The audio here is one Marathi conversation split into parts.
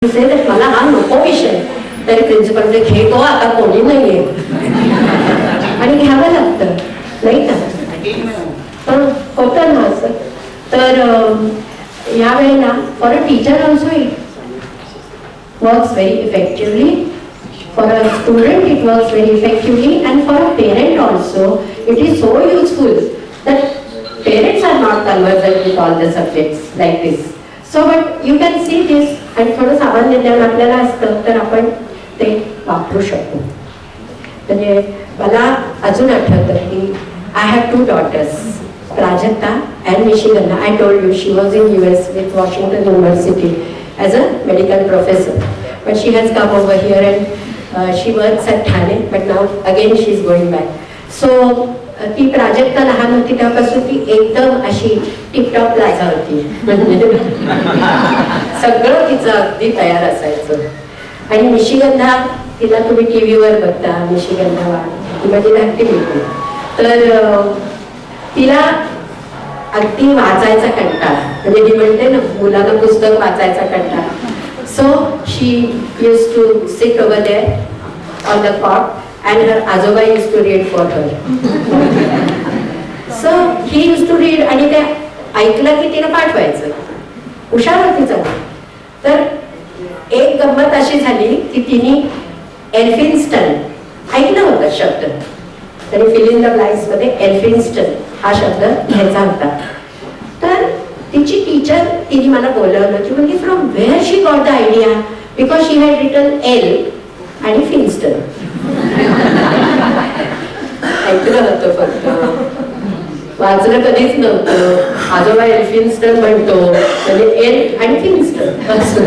मला हा नको विषय, तरी प्रिन्सिपल म्हणजे घे गो, आता कोणी नाहीये आणि घ्यावं लागतं नाही का. पण होतं ना असं. तर यावेळेला for a teacher also it works very effectively, for a student it works very effectively, and for a parent also it is so useful that parents are not conversant with all the subjects like this. So but you can see this, आणि थोडं सामान्य ज्ञान आपल्याला असतं तर आपण ते वापरू शकतो. म्हणजे मला अजून आठवतं की I have 2 daughters, Prajakta and Michigan. I told you she was in US with Washington University as a medical professor, but she has come over here and she works at Thane, but now again she is going back. So ती प्राजक्ता लहान होती तेव्हापासून ती एकदम अशी टिपटॉप लाजा होती, म्हणजे सगळं तिचं अगदी तयार असायचं. आणि निशिगंधा, तिला तुम्ही टीव्हीवर बघता, निशिगंधा वाघ, ती माझी धाकटी मुलगी. तर तिला अगदी वाचायचा कंटाळा, म्हणजे मी म्हणते ना मुलांना पुस्तक वाचायचा कंटाळा. So she used to sit over there on the cot and her ajoba used to read for her. So he used to read, आणि ते ऐकलं की तिला पाठवायचं. हुशार होती चांगली. तर एक गंमत अशी झाली की तिने एल्फिन्स्टन ऐकलं होतं शब्द, तरी फिल इन द ब्लँक्स मध्ये एल्फिन्स्टन हा शब्द घ्यायचा होता. तर तिची टीचर तिने मला बोलवलं की म्हणजे from where she got the idea, because she had written Elphinstone. ऐकलं होतं फक्त, वाचलं कधीच नव्हतं. आजोबा एल्फिन्स्टन म्हणतो म्हणजे एल आणि फिन्स्टन असं.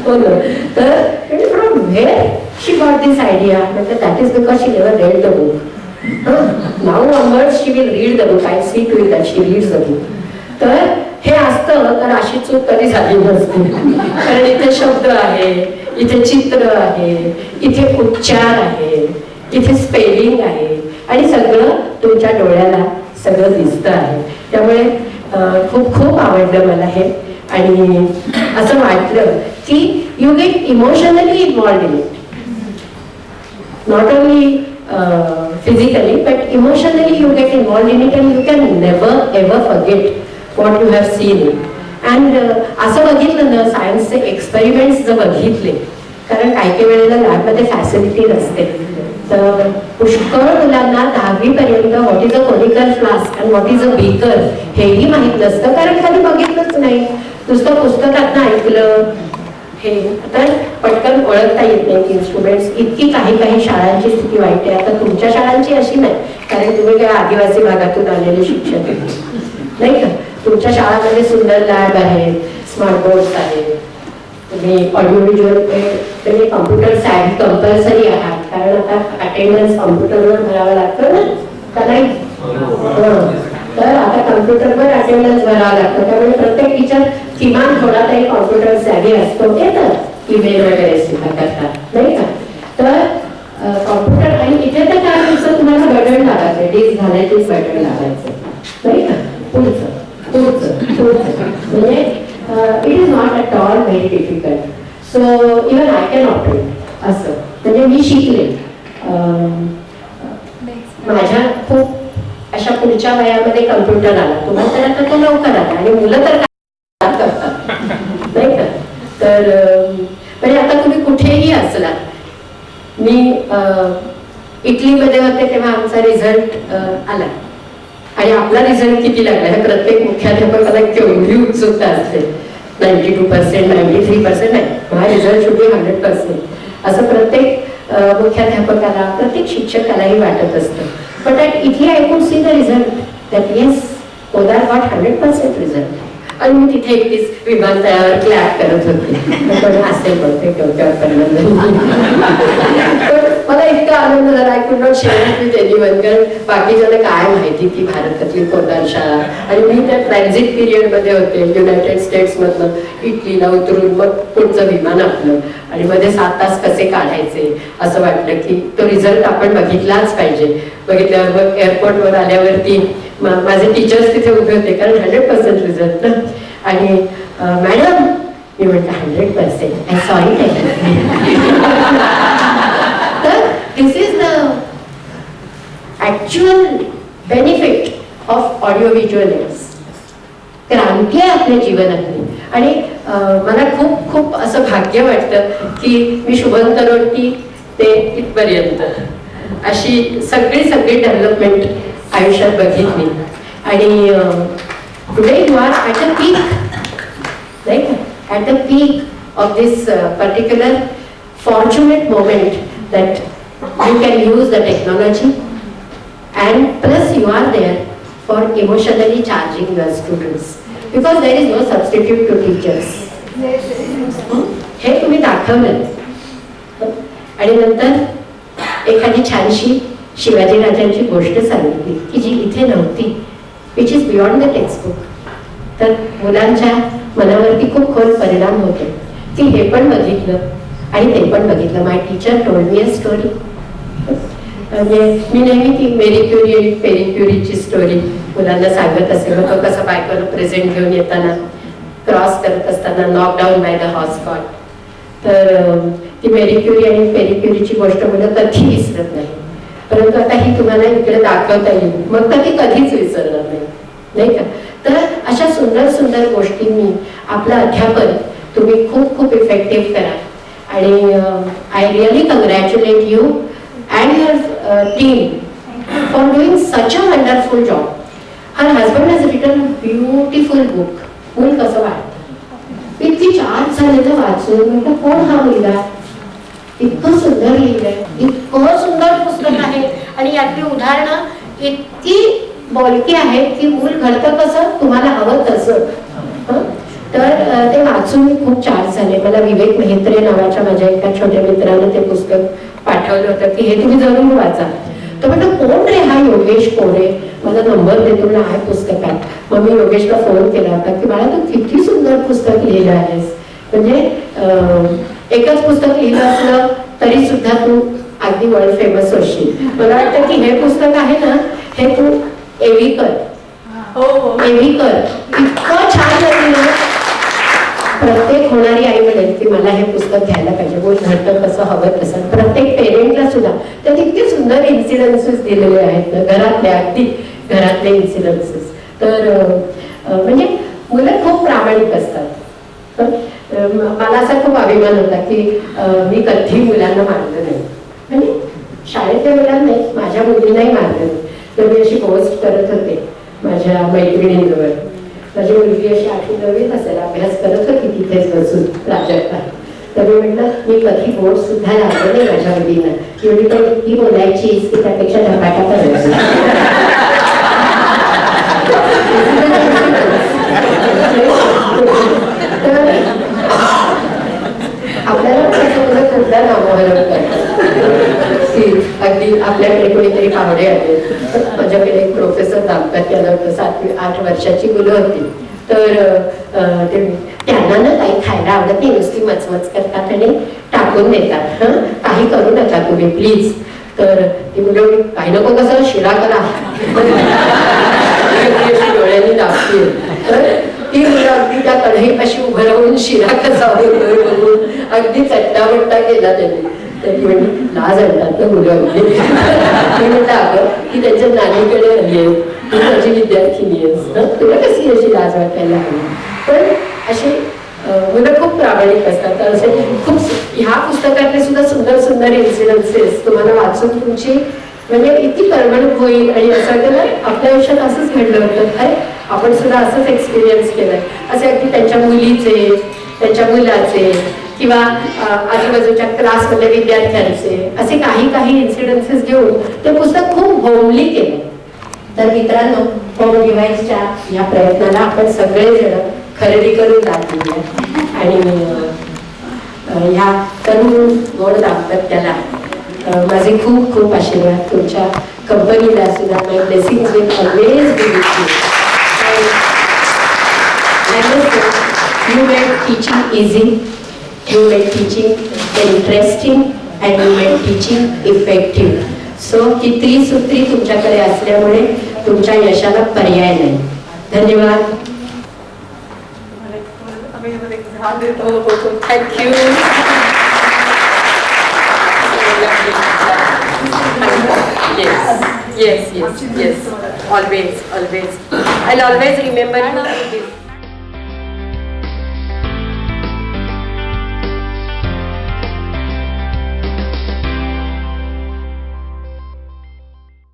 हो ना. तर from where she got this idea, म्हणजे that is because she never read the book. Now onwards she will read the book. I see to it that she reads the book. तर हे असतं तर अशी चूक कधी झाली नसते, कारण इथे शब्द आहे, इथे चित्र आहे, इथे उच्चार आहे, इथे स्पेलिंग आहे, आणि सगळं तुमच्या डोळ्याला सगळं दिसतं आहे. त्यामुळे खूप खूप आवडलं मला हे. आणि असं वाटलं की you get emotionally involved in it, not only physically but emotionally you get involved in it, and you can never ever forget what you have seen. And असं बघितलं ना, सायन्सचे एक्सपेरिमेंट्स जर बघितले, कारण काही वेळेला लॅबमध्ये फॅसिलिटी नसते, तर पुष्कळ मुलांना 10वी पर्यंत what is a conical flask and what is a beaker हेही माहीत नसतं, कारण कधी बघितलंच नाही, नुसतं पुस्तकातनं ऐकलं. हे तर पटकन ओळखता येत नाही की इन्स्ट्रुमेंट्स. इतकी काही शाळांची स्थिती वाईट आहे. आता तुमच्या शाळांची अशी नाही, कारण तुम्ही काय आदिवासी भागातून आलेले शिक्षक नाही का. तुमच्या शाळांमध्ये सुंदर लॅब आहेत, स्मार्ट बोर्ड्स आहेत, तुम्ही ऑडिओ व्हिज्युअल, तुम्ही कॉम्प्युटर सॅड कंपल्सरी आहात, कारण आता अटेंडन्स कॉम्प्युटरवर भरावं लागतं ना का नाही. तर आता कॉम्प्युटरवर अटेंडन्स भरावं लागतं, त्यामुळे प्रत्येक टीचर किमान थोडा तरी कॉम्प्युटर सॅव्ही असतो, ते तर ईमेल वगैरे सुद्धा करतात नाही का. तर कॉम्प्युटर, आणि इथे तर काय दिवसात तुम्हाला बटन लावायचं, डिस्क झाल्याचीच बटन लावायचं नाही का. पुढचं म्हणजे it is not at all very difficult. So even I can operate असं, म्हणजे मी शिकले. माझ्या खूप अशा पुढच्या वयामध्ये कम्प्युटर आला, तुम्हाला तर आता तो लवकर आला, आणि मुलं तर काय करतात नाही का. तर म्हणजे आता तुम्ही कुठेही असला, मी इटलीमध्ये होते तेव्हा आमचा रिझल्ट आला, आणि आपला रिझल्ट किती लागला हे प्रत्येक मुख्याध्यापकाला केवढी उत्सुकता असते. 92%, 93% नाही, माझा रिझल्ट शुड बी 100%, असं प्रत्येक मुख्याध्यापकाला, प्रत्येक शिक्षकालाही वाटत असतं. But at Italy I could see the result that yes, Podar got 100% result. आणि मी तिथे एकटीच विमानतळावर क्लॅप करत होते. असेल बोलते डोक्यावर पडलं. मला इतका आनंद झाला, I could not share it with anyone, कारण बाकीच्याला काय माहिती की भारतातली पोदार शाळा. आणि मी त्या ट्रान्झिट पिरियड मध्ये होते, युनायटेड स्टेट्स मधनं इटलीला उतरून मग पुढचं विमान आपलं, आणि मध्ये 7 तास कसे काढायचे असं वाटलं की तो रिझल्ट आपण बघितलाच पाहिजे. बघितल्यावर मग एअरपोर्टवर आल्यावरती माझे टीचर्स तिथे उभे होते, कारण 100% रिझल्ट ना. आणि मॅडम मी म्हटलं 100%. I saw it. तर this is the actual benefit of audio visual aids. क्रांती आहे आपल्या जीवनातली. आणि मला खूप खूप असं भाग्य वाटतं की मी शुभम तरोटी ते इथपर्यंत अशी सगळी डेव्हलपमेंट आयुष्यात बघितली. आणि today you are at a peak, नाही का, at the peak of this particular fortunate moment that you can use the technology and plus you are there for emotionally charging your students because there is no substitute to teachers. हे तुम्ही दाखवलं. आणि नंतर एखादी छानशी शिवाजी राजांची गोष्ट सांगितली की जी इथे नव्हती, which is beyond the textbook. तर मुलांच्या मनावरती खूप खोल परिणाम होतो की हे पण बघितलं आणि ते पण बघितलं. My teacher told me a story. म्हणजे मी नेहमी ती मेरी क्युरी आणि पेरी क्युरीची स्टोरी मुलांना सांगत असे. मग तो कसा बायकोला प्रेझेंट घेऊन येताना क्रॉस करत असताना knock down by the hotspot. तर ती मेरी क्युरी आणि पेरी क्युरीची गोष्ट मुलं कधी विसरत नाही. परंतु आता ही तुम्हाला इकडे दाखवता येईल, मग तर ती कधीच विसरणार नाही, नाही का. तर अशा सुंदर सुंदर गोष्टींनी आपलं अध्यापन तुम्ही खूप खूप इफेक्टिव्ह करा. आणि I really congratulate you and your team for doing such a wonderful job. Her husband has written a beautiful book. मूल कसं वाटतं, इतकी छान झाले तर वाचून म्हटलं कोण हा मुलगा, इतकं सुंदर लिहिलंय, इतकं सुंदर पुस्तक आहे. आणि यातली उदाहरणं इतकी बोलकी आहेत की मूल घडतं कसं तुम्हाला हवं तसं. तर ते वाचून मी खूप छान झाले. मला विवेक मेहत्रे नावाच्या माझ्या एका छोट्या मित्राने ते पुस्तक पाठवलं होतं की हे तुम्ही जरूर वाचा. तर म्हटलं कोण रे हा योगेश कोरे, माझा नंबर देतो ना आहे पुस्तकात. मग मी योगेशला फोन केला होता की बाळा तू किती सुंदर पुस्तक लिहिलं आहेस. म्हणजे एकच पुस्तक लिहिलं असलं तरी सुद्धा तू अगदी वर्ल्ड फेमस होशील. मला वाटतं की हे पुस्तक आहे ना, हे तू एव्ही कर, एव्ही कर. इतकं छान लिहिलं. प्रत्येक होणारी आई म्हणेल की मला हे पुस्तक घ्यायला पाहिजे, बोल घडतं कसं हवं तसं. प्रत्येक पेरेंटला सुद्धा त्यात इतके सुंदर इन्सिडन्सेस दिलेले आहेत ना, घरातले अगदी घरातले इन्सिडन्सेस. तर म्हणजे मुलं खूप प्रामाणिक असतात. मला असा खूप अभिमान होता की मी कधी मुलांना मारलं नाही. म्हणजे शाळेतल्या मुलांना नाही, माझ्या मुलींनाही मारलं नाही. तर मी अशी पोस्ट करत होते माझ्या मैत्रिणींजवळ. माझी मुलगी अशी 8वी 9वीत असेल, अभ्यास करत होती तिथेच बसून प्राजक्ता. तर मी म्हटलं मी कधी बोट सुद्धा लागलं नाही माझ्या मुलींना. ती म्हणजे पण इतकी बोलायचीस की त्यापेक्षा धपाटा करायची. आपल्याला कुठल्या नावावर अगदी आपल्याकडे कोणीतरी पाहुणे आले. माझ्याकडे एक प्रोफेसर दाम्पत्याला 7-8 वर्षाची मुलं होती. तर त्यांना ना काही खायला आवडत नाही, नुसती मचमच करतात आणि टाकून देतात. काही करू नका तुम्ही प्लीज. तर ती मुलं काही नको कसं शिरा करा डोळ्यांनी दाखवली. तर ती मुलं अगदी त्या कढई अशी उभं राहून शिरा कसा बघून अगदी चट्टावट्टा केला त्यांनी. तर ती म्हणजे लाज आणतात ना मुलं अगदी. मी म्हटलं अगं की त्यांच्या नानीकडे आली आहे, तू त्याची विद्यार्थिनी आहेस, तुला कशी अशी लाज वाटायला हवी. पण अशी मुलं खूप प्रामाणिक असतात. तर असे खूप ह्या पुस्तकातले सुद्धा सुंदर सुंदर इन्सिडन्सेस तुम्हाला वाचून तुमची म्हणजे इतकी करमणूक होईल. आणि असं वाटतं ना आपल्या आयुष्यात असंच घडलं होतं, अरे आपण सुद्धा असंच एक्सपिरियन्स केलंय. असे अगदी त्यांच्या मुलीचे, त्यांच्या मुलाचे किंवा आजूबाजूच्या क्लासमधल्या विद्यार्थ्यांचे असे काही इन्सिडन्सेस घेऊन ते पुस्तक खूप होमली केलं. तर मित्रांनो, होम डिव्हाइसच्या या प्रयत्नाला आपण सगळेजण खरेदी करून लागली. आणि ह्या तरुण गोड दाम्पत्याला माझे खूप खूप आशीर्वाद. तुमच्या कंपनीला सुद्धा my blessings will always be with you. You made teaching easy, you made teaching interesting and you made teaching effective. So ही त्रिसूत्री तुमच्याकडे असल्यामुळे तुमच्या यशाला पर्याय नाही. धन्यवाद. ध्यान देतो. Thank you. Yes. Always. I'll always remember you.